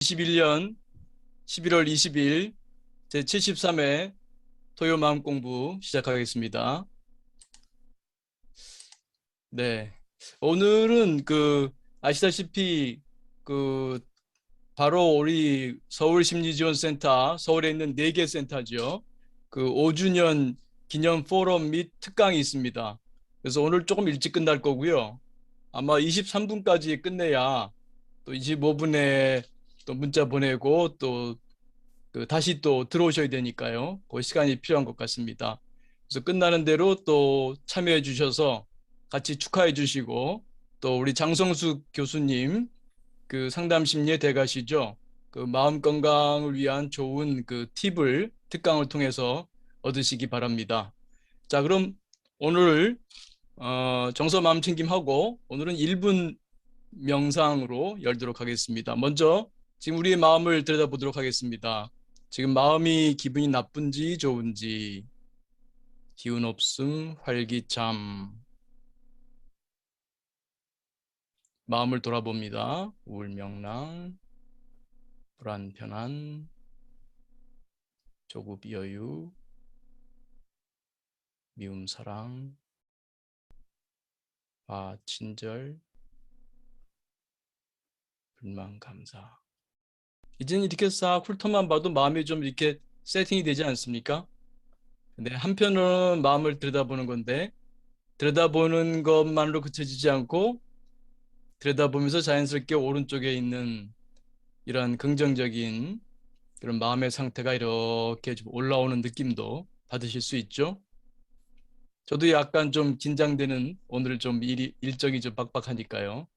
2021년 11월 20일 제73회 토요 마음 공부 시작하겠습니다. 네. 오늘은 아시다시피 그 바로 우리 서울심리지원센터, 서울에 있는 4개 센터죠. 5주년 기념 포럼 및 특강이 있습니다. 그래서 오늘 조금 일찍 끝날 거고요. 아마 23분까지 끝내야 또 25분에 또 문자 보내고 또 다시 또 들어오셔야 되니까요. 그 시간이 필요한 것 같습니다. 그래서 끝나는 대로 또 참여해 주셔서 같이 축하해 주시고 또 우리 장성숙 교수님 상담 심리의 대가시죠. 마음 건강을 위한 좋은 팁을 특강을 통해서 얻으시기 바랍니다. 자, 그럼 오늘 정서 마음 챙김하고 오늘은 1분 명상으로 열도록 하겠습니다. 먼저 지금 우리의 마음을 들여다보도록 하겠습니다. 지금 마음이 기분이 나쁜지 좋은지, 기운 없음, 활기참, 마음을 돌아봅니다. 우울명랑, 불안편한, 조급 여유, 미움 사랑, 친절, 불만 감사. 이제는 이렇게 싹 훑어만 봐도 마음이 좀 이렇게 세팅이 되지 않습니까? 근데 한편으로는 마음을 들여다보는 건데 들여다보는 것만으로 그쳐지지 않고 들여다보면서 자연스럽게 오른쪽에 있는 이런 긍정적인 그런 마음의 상태가 이렇게 좀 올라오는 느낌도 받으실 수 있죠. 저도 약간 좀 긴장되는 오늘 좀 일정이 좀 빡빡하니까요.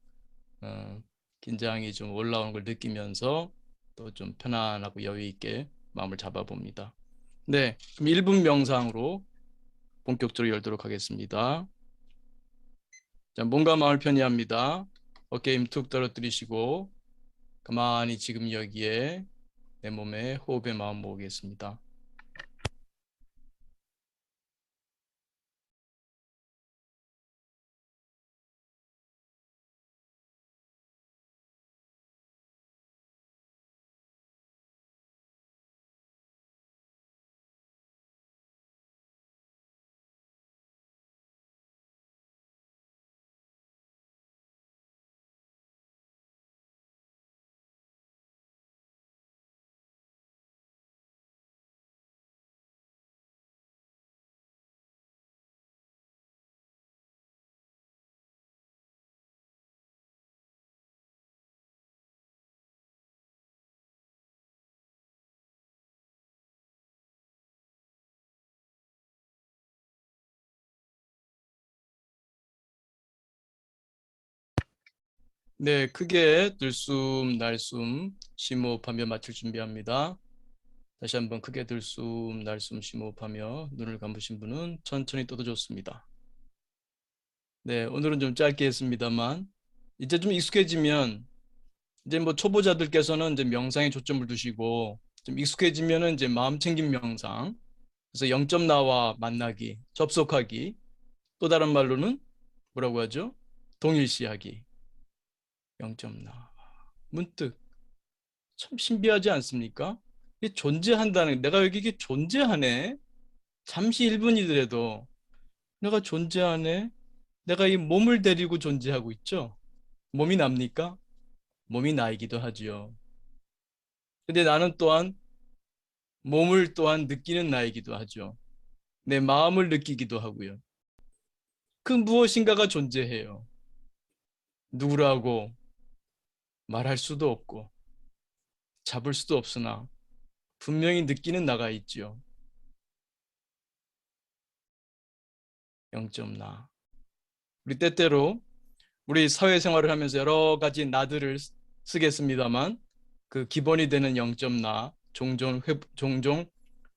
어, 긴장이 좀 올라오는 걸 느끼면서 또 좀 편안하고 여유 있게 마음을 잡아봅니다. 네, 그럼 1분 명상으로 본격적으로 열도록 하겠습니다. 자, 몸과 마음을 편히 합니다. 어깨 힘 툭 떨어뜨리시고 가만히 지금 여기에 내 몸에 호흡에 마음 모으겠습니다. 네, 크게 들숨, 날숨, 심호흡하며 마칠 준비합니다. 다시 한번 크게 들숨, 날숨, 심호흡하며 눈을 감으신 분은 천천히 떠도 좋습니다. 네, 오늘은 좀 짧게 했습니다만 이제 좀 익숙해지면 이제 뭐 초보자들께서는 이제 명상에 초점을 두시고 좀 익숙해지면은 이제 마음 챙김 명상, 그래서 0점 나와 만나기, 접속하기, 또 다른 말로는 뭐라고 하죠? 동일시하기, 0점 나와. 문득 참 신비하지 않습니까? 이게 존재한다는, 내가 여기 이게 존재하네. 잠시 1분이더라도 내가 존재하네. 내가 이 몸을 데리고 존재하고 있죠. 몸이 납니까? 몸이 나이기도 하지요. 근데 나는 또한 몸을 또한 느끼는 나이기도 하죠. 내 마음을 느끼기도 하고요. 그 무엇인가가 존재해요. 누구라고 말할 수도 없고 잡을 수도 없으나 분명히 느끼는 나가 있지요. 0점 나. 우리 때때로 우리 사회생활을 하면서 여러 가지 나들을 쓰겠습니다만 그 기본이 되는 0점 나 종종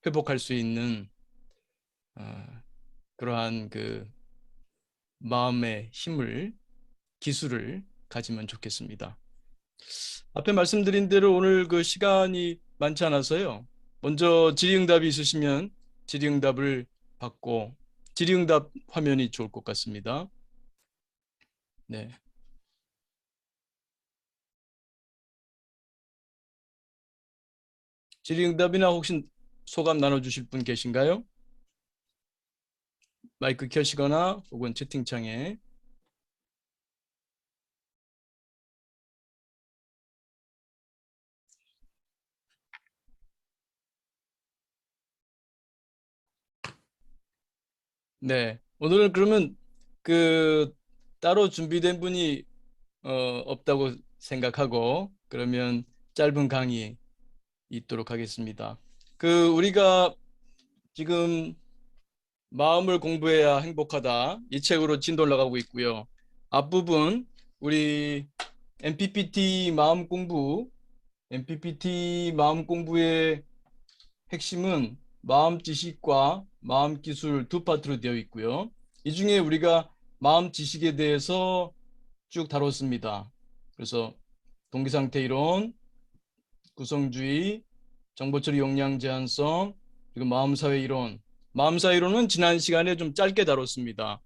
회복할 수 있는 그러한 마음의 힘을 기술을 가지면 좋겠습니다. 앞에 말씀드린 대로 오늘 시간이 많지 않아서요. 먼저 질의응답이 있으시면 질의응답을 받고 질의응답 화면이 좋을 것 같습니다. 네. 질의응답이나 혹시 소감 나눠주실 분 계신가요? 마이크 켜시거나 혹은 채팅창에. 네. 오늘은 그러면 그 따로 준비된 분이 없다고 생각하고 그러면 짧은 강의 있도록 하겠습니다. 우리가 지금 마음을 공부해야 행복하다 이 책으로 진도 올라가고 있고요. 앞부분 우리 MPPT 마음 공부, MPPT 마음 공부의 핵심은 마음 지식과 마음 기술 두 파트로 되어 있고요. 이 중에 우리가 마음 지식에 대해서 쭉 다뤘습니다. 그래서 동기상태 이론, 구성주의, 정보처리 용량 제한성, 그리고 마음사회 이론. 마음사회 이론은 지난 시간에 좀 짧게 다뤘습니다.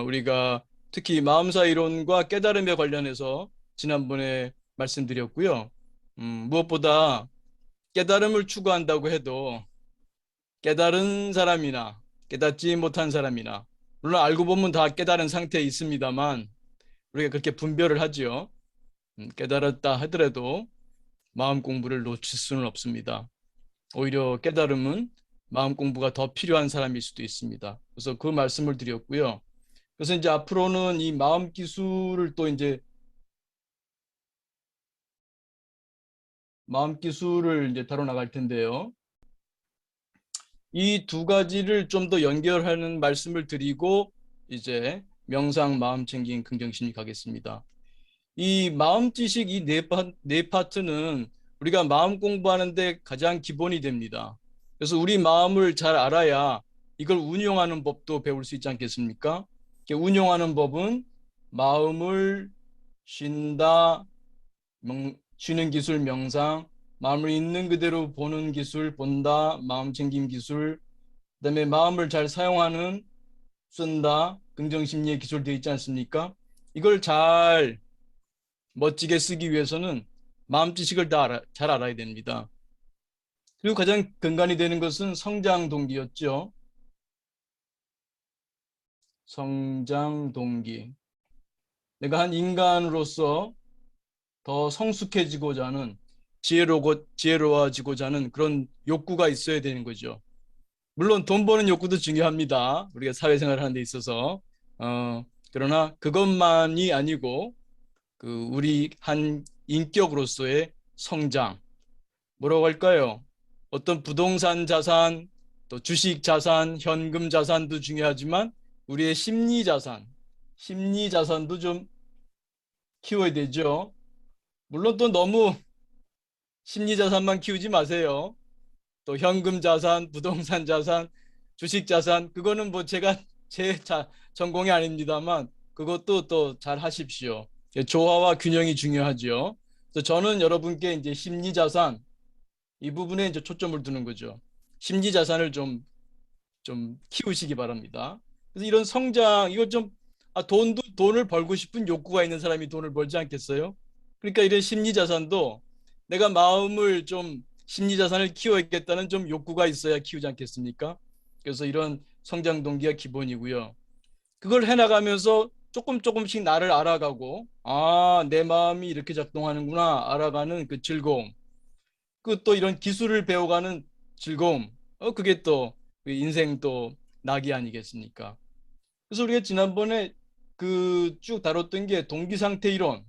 우리가 특히 마음사회 이론과 깨달음에 관련해서 지난번에 말씀드렸고요. 무엇보다 깨달음을 추구한다고 해도 깨달은 사람이나 깨닫지 못한 사람이나 물론 알고 보면 다 깨달은 상태에 있습니다만 우리가 그렇게 분별을 하지요. 깨달았다 하더라도 마음 공부를 놓칠 수는 없습니다. 오히려 깨달음은 마음 공부가 더 필요한 사람일 수도 있습니다. 그래서 그 말씀을 드렸고요. 그래서 이제 앞으로는 이 마음 기술을 또 이제 마음 기술을 이제 다뤄 나갈 텐데요. 이 두 가지를 좀 더 연결하는 말씀을 드리고 이제 명상 마음 챙긴 긍정심리 가겠습니다. 이 마음 지식 이 네 파트는 우리가 마음 공부하는데 가장 기본이 됩니다. 그래서 우리 마음을 잘 알아야 이걸 운용하는 법도 배울 수 있지 않겠습니까? 운용하는 법은 마음을 쉰다, 쉬는 기술 명상, 마음을 있는 그대로 보는 기술 본다, 마음 챙김 기술, 그다음에 마음을 잘 사용하는 쓴다, 긍정심리의 기술 되어 있지 않습니까? 이걸 잘 멋지게 쓰기 위해서는 마음 지식을 잘 알아야 됩니다. 그리고 가장 근간이 되는 것은 성장 동기였죠. 성장 동기. 내가 한 인간으로서 더 성숙해지고자 하는 지혜로워지고자 하는 그런 욕구가 있어야 되는 거죠. 물론 돈 버는 욕구도 중요합니다. 우리가 사회생활을 하는 데 있어서. 그러나 그것만이 아니고 우리 한 인격으로서의 성장, 뭐라고 할까요? 어떤 부동산 자산, 또 주식 자산, 현금 자산도 중요하지만 우리의 심리 자산도 좀 키워야 되죠. 물론 또 너무 심리 자산만 키우지 마세요. 또 현금 자산, 부동산 자산, 주식 자산, 그거는 뭐 제가 전공이 아닙니다만 그것도 또 잘 하십시오. 조화와 균형이 중요하죠. 그래서 저는 여러분께 이제 심리 자산 이 부분에 이제 초점을 두는 거죠. 심리 자산을 좀 키우시기 바랍니다. 그래서 이런 성장, 이거 좀, 돈을 벌고 싶은 욕구가 있는 사람이 돈을 벌지 않겠어요? 그러니까 이런 심리 자산도 내가 마음을 좀 심리 자산을 키워야겠다는 좀 욕구가 있어야 키우지 않겠습니까? 그래서 이런 성장 동기가 기본이고요. 그걸 해나가면서 조금씩 나를 알아가고, 내 마음이 이렇게 작동하는구나, 알아가는 그 즐거움. 또 이런 기술을 배워가는 즐거움. 그게 또 인생 또 낙이 아니겠습니까? 그래서 우리가 지난번에 쭉 다뤘던 게 동기상태 이론.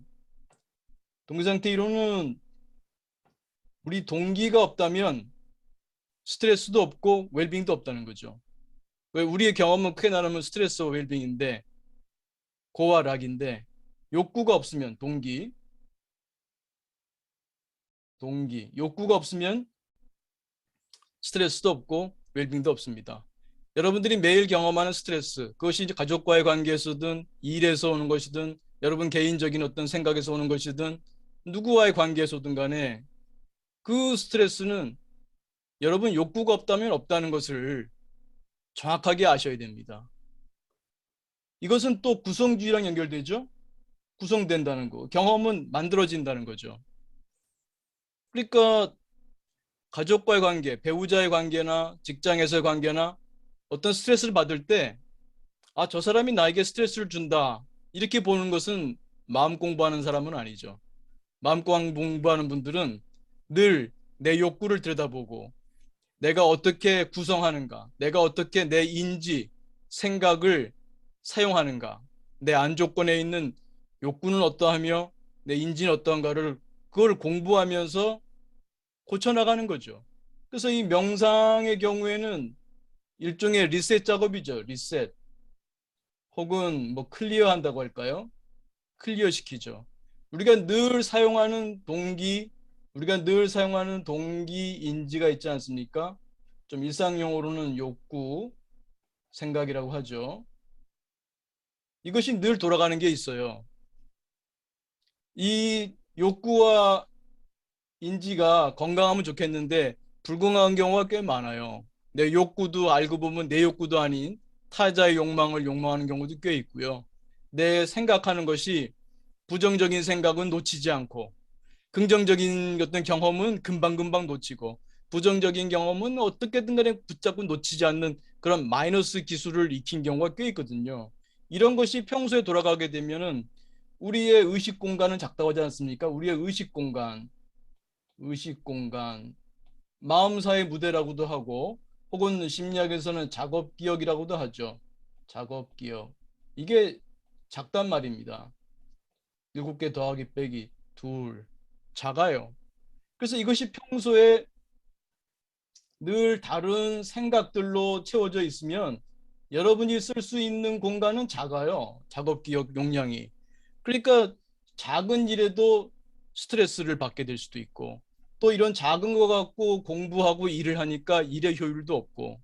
동기상태 이론은 우리 동기가 없다면 스트레스도 없고 웰빙도 없다는 거죠. 왜 우리의 경험은 크게 나누면 스트레스와 웰빙인데 고와 락인데 욕구가 없으면 욕구가 없으면 스트레스도 없고 웰빙도 없습니다. 여러분들이 매일 경험하는 스트레스, 그것이 이제 가족과의 관계에서든 일에서 오는 것이든 여러분 개인적인 어떤 생각에서 오는 것이든 누구와의 관계에서든 간에 그 스트레스는 여러분 욕구가 없다면 없다는 것을 정확하게 아셔야 됩니다. 이것은 또 구성주의랑 연결되죠. 구성된다는 거. 경험은 만들어진다는 거죠. 그러니까 가족과의 관계, 배우자의 관계나 직장에서의 관계나 어떤 스트레스를 받을 때, 아, 저 사람이 나에게 스트레스를 준다. 이렇게 보는 것은 마음 공부하는 사람은 아니죠. 마음 공부하는 분들은 늘 내 욕구를 들여다보고 내가 어떻게 구성하는가, 내가 어떻게 내 인지, 생각을 사용하는가, 내 안조건에 있는 욕구는 어떠하며 내 인지는 어떠한가를 그걸 공부하면서 고쳐나가는 거죠. 그래서 이 명상의 경우에는 일종의 리셋 작업이죠. 리셋. 혹은 뭐 클리어 한다고 할까요? 클리어 시키죠. 우리가 늘 사용하는 동기, 우리가 늘 사용하는 동기 인지가 있지 않습니까? 좀 일상용어로는 욕구, 생각이라고 하죠. 이것이 늘 돌아가는 게 있어요. 이 욕구와 인지가 건강하면 좋겠는데 불건강한 경우가 꽤 많아요. 내 욕구도 알고 보면 내 욕구도 아닌 타자의 욕망을 욕망하는 경우도 꽤 있고요. 내 생각하는 것이 부정적인 생각은 놓치지 않고 긍정적인 어떤 경험은 금방금방 놓치고 부정적인 경험은 어떻게든 간에 붙잡고 놓치지 않는 그런 마이너스 기술을 익힌 경우가 꽤 있거든요. 이런 것이 평소에 돌아가게 되면은 우리의 의식 공간은 작다고 하지 않습니까? 우리의 의식 공간, 마음사의 무대라고도 하고 혹은 심리학에서는 작업 기억이라고도 하죠. 작업 기억. 이게 작단 말입니다. 7개 더하기 빼기 둘. 작아요. 그래서 이것이 평소에 늘 다른 생각들로 채워져 있으면 여러분이 쓸 수 있는 공간은 작아요. 작업 기억 용량이. 그러니까 작은 일에도 스트레스를 받게 될 수도 있고 또 이런 작은 거 갖고 공부하고 일을 하니까 일의 효율도 없고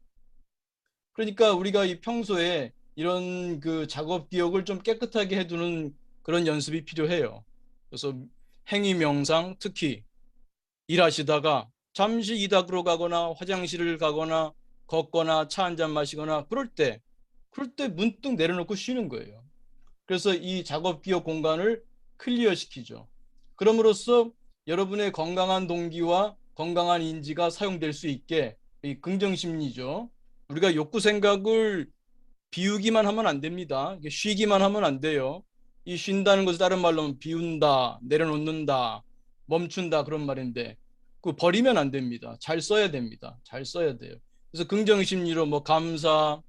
그러니까 우리가 이 평소에 이런 그 작업 기억을 좀 깨끗하게 해두는 그런 연습이 필요해요. 그래서 행위 명상 특히 일하시다가 잠시 이닥으로 가거나 화장실을 가거나 걷거나 차 한잔 마시거나 그럴 때 문득 내려놓고 쉬는 거예요. 그래서 이 작업 기억 공간을 클리어 시키죠. 그럼으로써 여러분의 건강한 동기와 건강한 인지가 사용될 수 있게 이 긍정 심리죠. 우리가 욕구 생각을 비우기만 하면 안 됩니다. 쉬기만 하면 안 돼요. 이 쉰다는 것을 다른 말로 하면 비운다, 내려놓는다, 멈춘다 그런 말인데 그 버리면 안 됩니다. 잘 써야 됩니다. 잘 써야 돼요. 그래서 긍정 심리로 뭐 감사,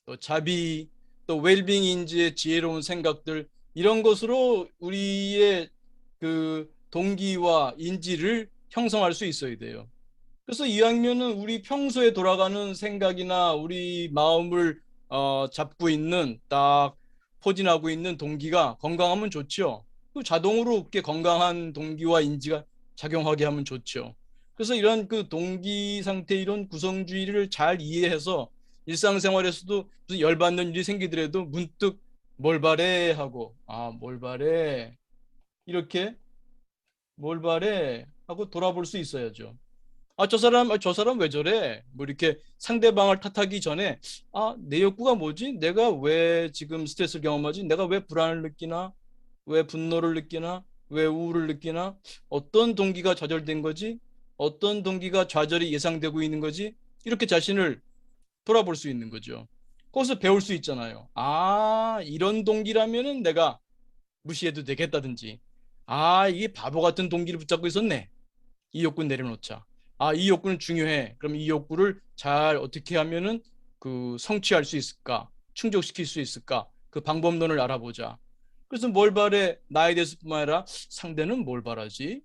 또 자비, 또 웰빙 인지의 지혜로운 생각들 이런 것으로 우리의 그 동기와 인지를 형성할 수 있어야 돼요. 그래서 이왕이면은 우리 평소에 돌아가는 생각이나 우리 마음을 잡고 있는 딱 포진하고 있는 동기가 건강하면 좋죠. 그 자동으로 이렇게 건강한 동기와 인지가 작용하게 하면 좋죠. 그래서 이런 그 동기 상태 이런 구성주의를 잘 이해해서 일상생활에서도 무슨 열받는 일이 생기더라도 문득 뭘 바래 하고 뭘 바래 이렇게 뭘 바래 하고 돌아볼 수 있어야죠. 저 사람 왜 저래? 뭐 이렇게 상대방을 탓하기 전에, 내 욕구가 뭐지? 내가 왜 지금 스트레스를 경험하지? 내가 왜 불안을 느끼나? 왜 분노를 느끼나? 왜 우울을 느끼나? 어떤 동기가 좌절된 거지? 어떤 동기가 좌절이 예상되고 있는 거지? 이렇게 자신을 돌아볼 수 있는 거죠. 거기서 배울 수 있잖아요. 이런 동기라면은 내가 무시해도 되겠다든지. 이게 바보 같은 동기를 붙잡고 있었네. 이 욕구는 내려놓자. 이 욕구는 중요해. 그럼 이 욕구를 잘 어떻게 하면은 그 성취할 수 있을까? 충족시킬 수 있을까? 그 방법론을 알아보자. 그래서 뭘 바래? 나에 대해서뿐만 아니라 상대는 뭘 바라지?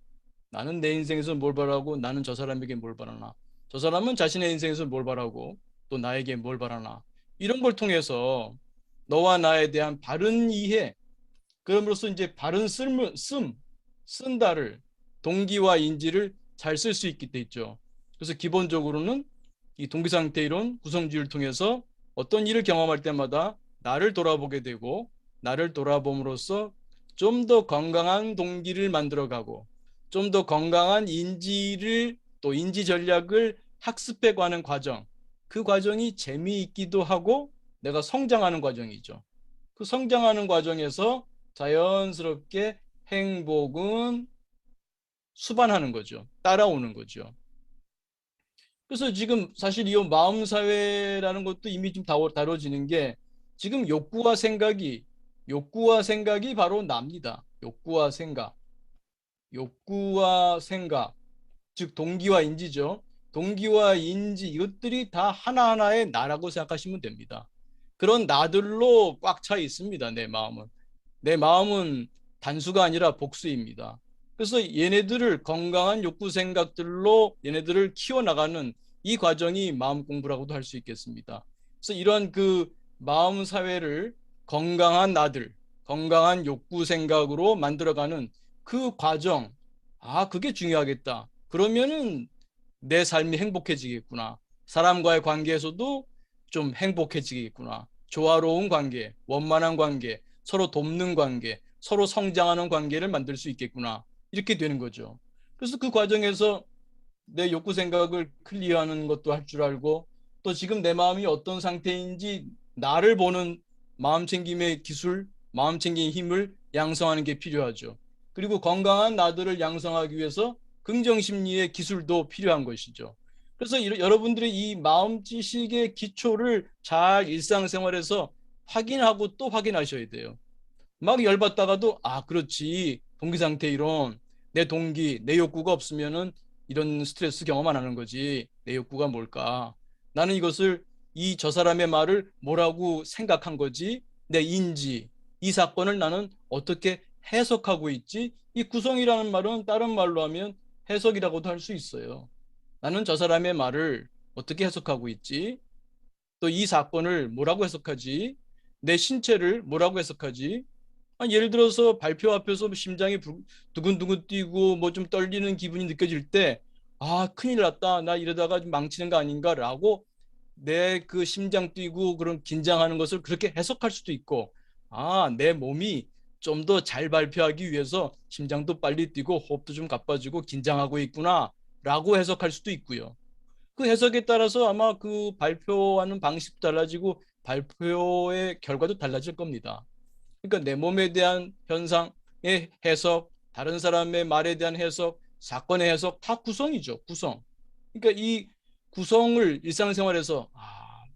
나는 내 인생에서 뭘 바라고 나는 저 사람에게 뭘 바라나? 저 사람은 자신의 인생에서 뭘 바라고 또 나에게 뭘 바라나? 이런 걸 통해서 너와 나에 대한 바른 이해, 그럼으로써 이제 바른 쓴다를 동기와 인지를 잘 쓸 수 있게 돼 있죠. 그래서 기본적으로는 이 동기상태 이론 구성주의를 통해서 어떤 일을 경험할 때마다 나를 돌아보게 되고 나를 돌아봄으로써 좀 더 건강한 동기를 만들어가고 좀 더 건강한 인지를 또 인지 전략을 학습해 가는 과정. 그 과정이 재미있기도 하고 내가 성장하는 과정이죠. 그 성장하는 과정에서 자연스럽게 행복은 수반하는 거죠. 따라오는 거죠. 그래서 지금 사실 이 마음 사회라는 것도 이미 좀 다뤄지는 게 지금 욕구와 생각이 바로 납니다. 욕구와 생각, 즉 동기와 인지죠. 동기와 인지 이것들이 다 하나하나의 나라고 생각하시면 됩니다. 그런 나들로 꽉 차 있습니다. 내 마음은 단수가 아니라 복수입니다. 그래서 얘네들을 건강한 욕구 생각들로 얘네들을 키워나가는 이 과정이 마음 공부라고도 할 수 있겠습니다. 그래서 이런 그 마음 사회를 건강한 나들, 건강한 욕구 생각으로 만들어가는 그 과정, 그게 중요하겠다. 그러면은 내 삶이 행복해지겠구나. 사람과의 관계에서도 좀 행복해지겠구나. 조화로운 관계, 원만한 관계, 서로 돕는 관계, 서로 성장하는 관계를 만들 수 있겠구나. 이렇게 되는 거죠. 그래서 그 과정에서 내 욕구 생각을 클리어하는 것도 할 줄 알고 또 지금 내 마음이 어떤 상태인지 나를 보는 마음 챙김의 기술, 마음 챙김의 힘을 양성하는 게 필요하죠. 그리고 건강한 나들을 양성하기 위해서 긍정 심리의 기술도 필요한 것이죠. 그래서 여러분들이 이 마음 지식의 기초를 잘 일상생활에서 확인하고 또 확인하셔야 돼요. 막 열받다가도 그렇지. 동기 상태 이론. 내 동기, 내 욕구가 없으면은 이런 스트레스 경험 안 하는 거지. 내 욕구가 뭘까? 나는 이것을 저 사람의 말을 뭐라고 생각한 거지? 내 인지, 이 사건을 나는 어떻게 해석하고 있지? 이 구성이라는 말은 다른 말로 하면 해석이라고도 할 수 있어요. 나는 저 사람의 말을 어떻게 해석하고 있지? 또 이 사건을 뭐라고 해석하지? 내 신체를 뭐라고 해석하지? 예를 들어서 발표 앞에서 심장이 두근두근 뛰고 뭐 좀 떨리는 기분이 느껴질 때, 큰일 났다. 나 이러다가 좀 망치는 거 아닌가라고 내 그 심장 뛰고 그런 긴장하는 것을 그렇게 해석할 수도 있고, 내 몸이 좀 더 잘 발표하기 위해서 심장도 빨리 뛰고 호흡도 좀 가빠지고 긴장하고 있구나라고 해석할 수도 있고요. 그 해석에 따라서 아마 그 발표하는 방식도 달라지고 발표의 결과도 달라질 겁니다. 그러니까 내 몸에 대한 현상의 해석, 다른 사람의 말에 대한 해석, 사건의 해석 다 구성이죠. 구성. 그러니까 이 구성을 일상생활에서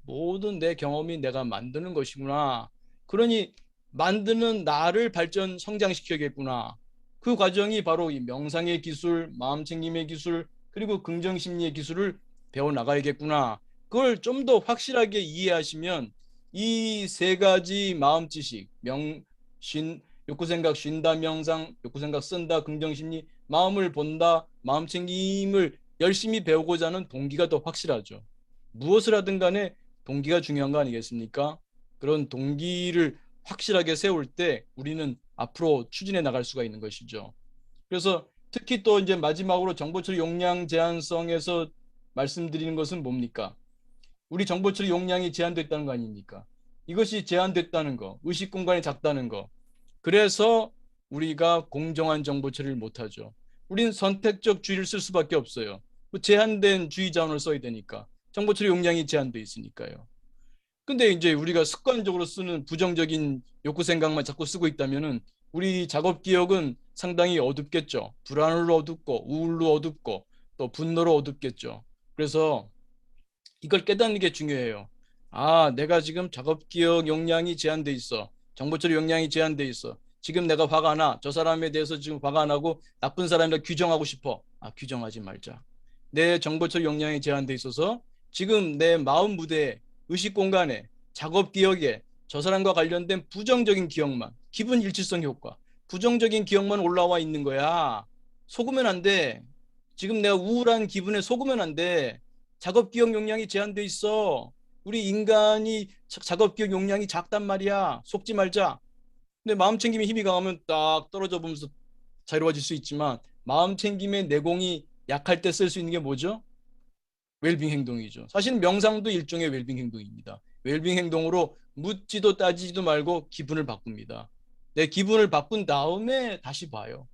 모든 내 경험이 내가 만드는 것이구나. 그러니 만드는 나를 성장시켜야겠구나. 그 과정이 바로 이 명상의 기술, 마음챙김의 기술, 그리고 긍정심리의 기술을 배워 나가야겠구나. 그걸 좀 더 확실하게 이해하시면 이 세 가지 마음 지식, 욕구 생각 쉰다, 명상, 욕구 생각 쓴다, 긍정심리, 마음을 본다, 마음 챙김을 열심히 배우고자 하는 동기가 더 확실하죠. 무엇을 하든 간에 동기가 중요한 거 아니겠습니까? 그런 동기를 확실하게 세울 때 우리는 앞으로 추진해 나갈 수가 있는 것이죠. 그래서 특히 또 이제 마지막으로 정보 처리 용량 제한성에서 말씀드리는 것은 뭡니까? 우리 정보 처리 용량이 제한됐다는 거 아닙니까? 이것이 제한됐다는 거, 의식 공간이 작다는 거. 그래서 우리가 공정한 정보 처리를 못하죠. 우리는 선택적 주의를 쓸 수밖에 없어요. 제한된 주의 자원을 써야 되니까. 정보 처리 용량이 제한돼 있으니까요. 근데 이제 우리가 습관적으로 쓰는 부정적인 욕구 생각만 자꾸 쓰고 있다면은 우리 작업 기억은 상당히 어둡겠죠. 불안으로 어둡고 우울로 어둡고 또 분노로 어둡겠죠. 그래서 이걸 깨닫는 게 중요해요. 내가 지금 작업 기억 용량이 제한돼 있어. 정보 처리 용량이 제한돼 있어. 지금 내가 화가 나. 저 사람에 대해서 지금 화가 나고 나쁜 사람이라 규정하고 싶어. 규정하지 말자. 내 정보 처리 용량이 제한돼 있어서 지금 내 마음 무대에, 의식 공간에, 작업 기억에 저 사람과 관련된 부정적인 기억만, 기분 일치성 효과, 부정적인 기억만 올라와 있는 거야. 속으면 안 돼. 지금 내가 우울한 기분에 속으면 안 돼. 작업 기억 용량이 제한돼 있어. 우리 인간이 작업 기억 용량이 작단 말이야. 속지 말자. 근데 마음 챙김에 힘이 강하면 딱 떨어져 보면서 자유로워질 수 있지만 마음 챙김의 내공이 약할 때 쓸 수 있는 게 뭐죠? 웰빙 행동이죠. 사실 명상도 일종의 웰빙 행동입니다. 웰빙 행동으로 묻지도 따지지도 말고 기분을 바꿉니다. 내 기분을 바꾼 다음에 다시 봐요.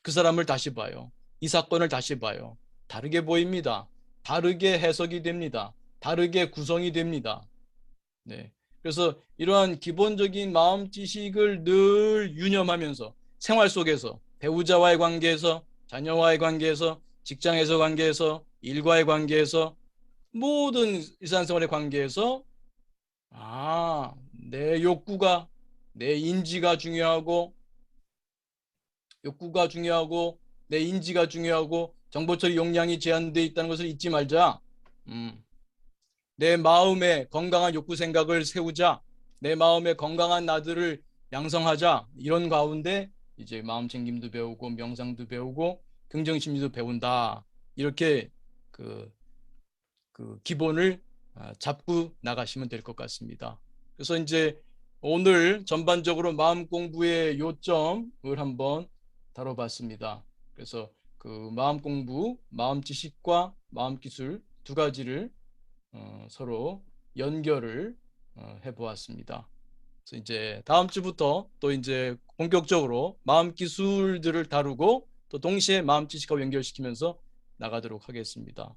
그 사람을 다시 봐요. 이 사건을 다시 봐요. 다르게 보입니다. 다르게 해석이 됩니다. 다르게 구성이 됩니다. 네. 그래서 이러한 기본적인 마음 지식을 늘 유념하면서 생활 속에서 배우자와의 관계에서 자녀와의 관계에서 직장에서 관계에서 일과의 관계에서 모든 일상생활의 관계에서 내 욕구가, 내 인지가 중요하고, 욕구가 중요하고, 내 인지가 중요하고, 정보 처리 용량이 제한되어 있다는 것을 잊지 말자. 음, 내 마음에 건강한 욕구 생각을 세우자. 내 마음에 건강한 나들을 양성하자. 이런 가운데 이제 마음 챙김도 배우고, 명상도 배우고, 긍정심리도 배운다. 이렇게 그 기본을 잡고 나가시면 될 것 같습니다. 그래서 이제 오늘 전반적으로 마음 공부의 요점을 한번 다뤄봤습니다. 그래서 그 마음 공부, 마음 지식과 마음 기술 두 가지를 서로 연결을 해보았습니다. 그래서 이제 다음 주부터 또 이제 본격적으로 마음 기술들을 다루고 또 동시에 마음 지식과 연결시키면서 나가도록 하겠습니다.